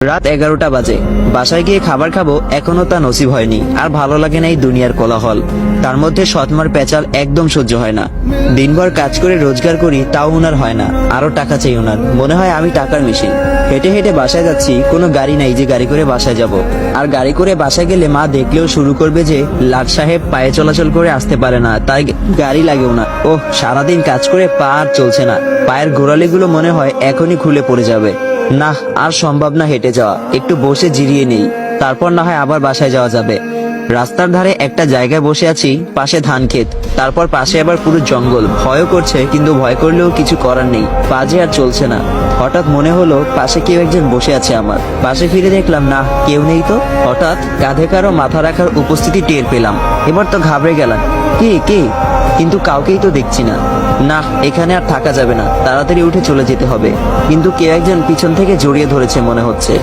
রাত 11টা বাজে। বাসায় গিয়ে খাবার খাবো, এখনো তা নসিব হয়নি। আর ভালো লাগে না এই দুনিয়ার কোলাহল। তার মধ্যে সৎমার পেঁচাল একদম সহ্য হয় না। দিনভর কাজ করে রোজগার করি, তাও উনার হয় না। আরো টাকা চাই উনার। মনে হয় আমি টাকার মেশিন। হেঁটে হেঁটে বাসায় যাচ্ছি, কোনো গাড়ি নাই যে গাড়ি করে বাসায় যাব। আর গাড়ি করে বাসায় গেলে মা দেখলেও শুরু করবে যে লাট সাহেব পায়ে চলাচল করে আসতে পারে না, তাই গাড়ি লাগে ওনার। ওহ, সারাদিন কাজ করে পা আর চলছে না। পায়ের গোড়ালিগুলো মনে হয় এখনই খুলে পড়ে যাবে। না, আর সম্ভব না হেঁটে যাওয়া। একটু বসে জিরিয়ে নেই, তারপর না হয় আবার বাসায় যাওয়া যাবে। রাস্তার ধারে একটা জায়গায় বসে আছি, পাশে ধান ক্ষেত, তারপর পাশে আবার পুরো জঙ্গল। ভয়ও করছে, কিন্তু ভয় করলেও কিছু করার নেই, পাজে আর চলছে না। হঠাৎ মনে হলো পাশে কেউ একজন বসে আছে আমার পাশে। ফিরে দেখলাম না, কেউ নেই তো। হঠাৎ কাঁধে কারো মাথা রাখার উপস্থিতি টের পেলাম। এবার তো ঘাবড়ে গেলাম, কে কে, কিন্তু কাউকেই তো দেখছি না। না, এখানে আর থাকা যাবে না, তাড়াতাড়ি উঠে চলে যেতে হবে। কিন্তু কেউ একজন পিছন থেকে জড়িয়ে ধরেছে মনে হচ্ছে।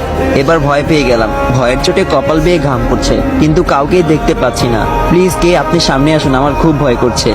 এবার ভয় পেয়ে গেলাম। ভয়ের চোটে কপাল বেয়ে ঘাম পড়ছে, কিন্তু কাউকেই দেখতে পাচ্ছি না। প্লিজ কে, আপনি সামনে আসুন, আমার খুব ভয় করছে।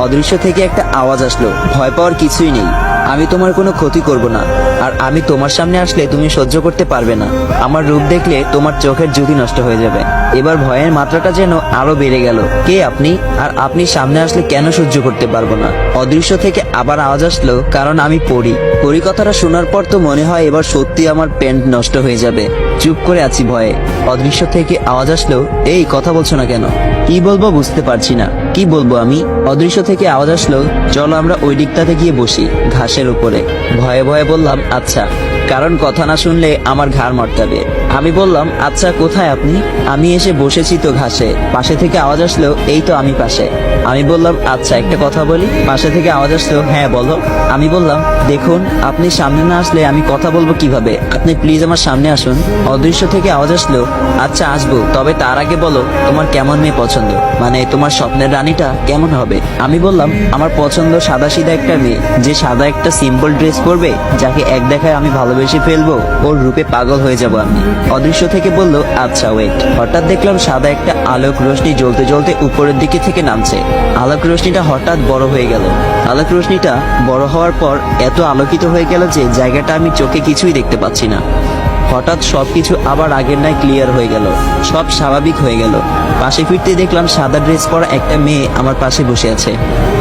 অদৃশ্য থেকে একটা আওয়াজ আসলো, ভয় পাওয়ার কিছুই নেই, আমি তোমার কোনো ক্ষতি করব না। আর আমি তোমার সামনে আসলে তুমি সহ্য করতে পারবে না। আমার রূপ দেখলে তোমার চোখের জ্যোতি নষ্ট হয়ে যাবে। এবার ভয়ের মাত্রাটা যেন আরো বেড়ে গেল। কে আপনি? আর আপনি সামনে আসলে কেন সহ্য করতে পারবো না? অদৃশ্য থেকে আবার আওয়াজ আসলো, কারণ আমি পড়ি। পড়ি কথাটা শোনার পর তো মনে হয় এবার সত্যি আমার প্যান্ট নষ্ট হয়ে যাবে। চুপ করে আছি ভয়ে। অদৃশ্য থেকে আওয়াজ আসলো, এই কথা বলছো না কেন? কি বলবো বুঝতে পারছি না। কি বলবো আমি? অদৃশ্য থেকে আওয়াজ আসলো, চলো আমরা ওই দিকটাতে গিয়ে বসি, ঘাসের উপরে। ভয়ে ভয়ে বললাম আচ্ছা, কারণ কথা না শুনলে আমার ঘাড় মটকাবে। আমি বললাম আচ্ছা, কোথায় আপনি? আমি এসে বসেছি তো ঘাসে। পাশে থেকে আওয়াজ আসলো, এই তো আমি পাশে। আমি বললাম আচ্ছা, একটা কথা বলি। পাশে থেকে আওয়াজ আসলো, হ্যাঁ বলো। আমি বললাম দেখুন, আপনি সামনে না আসলে আমি কথা বলবো কিভাবে? আপনি প্লিজ আমার সামনে আসুন। অদৃশ্য থেকে আওয়াজ আসলো, আচ্ছা আসবো, তবে তার আগে বলো তোমার কেমন মেয়ে পছন্দ, মানে তোমার স্বপ্নের রানীটা কেমন হবে? আমি বললাম আমার পছন্দ সাদাসিধা একটা মেয়ে, যে সাদা একটা সিম্পল ড্রেস পরবে, যাকে এক দেখায় আমি ভালোবেসে ফেলবো, ওর রূপে পাগল হয়ে যাব আমি। অদৃশ্য থেকে বলল আচ্ছা ওয়েট। হঠাৎ দেখলাম সাদা একটা আলোক রোশনি জ্বলতে জ্বলতে উপরের দিকে থেকে নামছে। আলোক রোশনিটা হঠাৎ বড় হয়ে গেল। আলোক রোশনিটা বড় হওয়ার পর এত আলোকিত হয়ে গেল যে জায়গাটা আমি চোখে কিছুই দেখতে পাচ্ছি না। হঠাৎ সবকিছু আবার আগের ন্যায় ক্লিয়ার হয়ে গেল, সব স্বাভাবিক হয়ে গেল। পাশে ফিরতে দেখলাম সাদা ড্রেস পরা একটা মেয়ে আমার পাশে বসে আছে।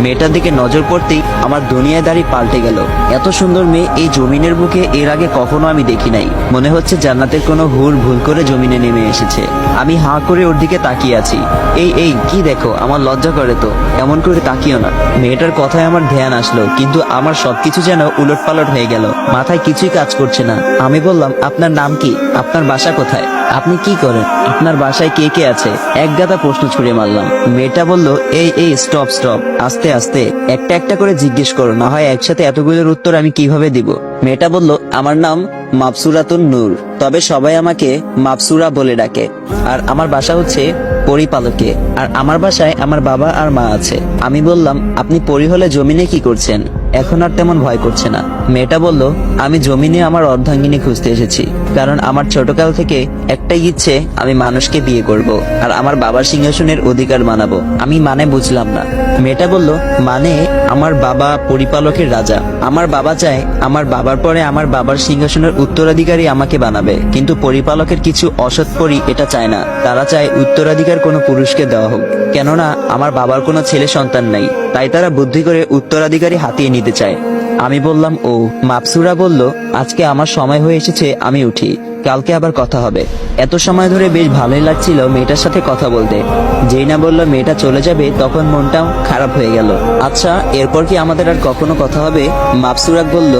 মেয়েটার দিকে নজর পড়তেই আমার দুনিয়াদারি পাল্টে গেল। এত সুন্দর মেয়ে এই জমিনের বুকে এর আগে কখনো আমি দেখি নাই। মনে হচ্ছে জান্নাতের কোনো হুর ভুল করে জমিনে নেমে এসেছে। আমি হাঁ করে ওর দিকে তাকিয়ে আছি। এই কি দেখো? আমার লজ্জা করে তো, এমন করে তাকিও না। মেয়েটার কথায় আমার ধ্যান আসলো, কিন্তু আমার সবকিছু যেন উলটপালট হয়ে গেল। মাথায় কিছুই কাজ করছে না। আমি বললাম আপনার নাম কি? আপনার বাসা কোথায়? আপনি কি করেন? আপনার বাসায় কে কে আছে? এক গাদা প্রশ্ন ছুড়ে মারলাম। মেয়েটা বলল এই স্টপ স্টপ, আস্তে আস্তে, একটা একটা করে জিজ্ঞেস করো, না হয় একসাথে এতগুলোর উত্তর আমি কিভাবে দিব? মেয়েটা বলল আমার নাম মাবসুরাতুন নূর, তবে সবাই আমাকে মাবসুরা বলে ডাকে। আর আমার বাসা হচ্ছে পরিপালকে। আর আমার বাসায় আমার বাবা আর মা আছে। আমি বললাম আপনি পরি হলে জমিনে কি করছেন? এখন আর তেমন ভয় করছে না। মেয়েটা বলল আমি জমিনে আমার অর্ধাঙ্গিনী খুঁজতে এসেছি, কারণ আমার ছোটকাল থেকে একটাই ইচ্ছে, আমি মানুষকে বিয়ে করব আর আমার বাবার সিংহাসনের অধিকার বানাবো। আমি মানে বুঝলাম না। মেয়েটা বলল মানে আমার বাবা পরিপালকের রাজা। আমার বাবা চায় আমার বাবার পরে আমার বাবার সিংহাসনের উত্তরাধিকারী আমাকে বানাবে, কিন্তু পরিপালকের কিছু অসৎ পরি এটা চায় না। তারা চায় উত্তরাধিকার কোনো পুরুষকে দেওয়া হোক, কেননা আমার বাবার কোনো ছেলে সন্তান নাই, তাই তারা বুদ্ধি করে উত্তরাধিকারী হাতিয়ে নিতে চায়। আমি বললাম ও। মাবসুরা বলল আজকে আমার সময় হয়ে এসেছে, আমি উঠি, কালকে আবার কথা হবে। এত সময় ধরে বেশ ভালোই লাগছিল মেয়েটার সাথে কথা বলতে। যেই না বললো মেয়েটা চলে যাবে, তখন মনটাও খারাপ হয়ে গেল। আচ্ছা, এরপর কি আমাদের আর কখনো কথা হবে? মাবসুরা বলল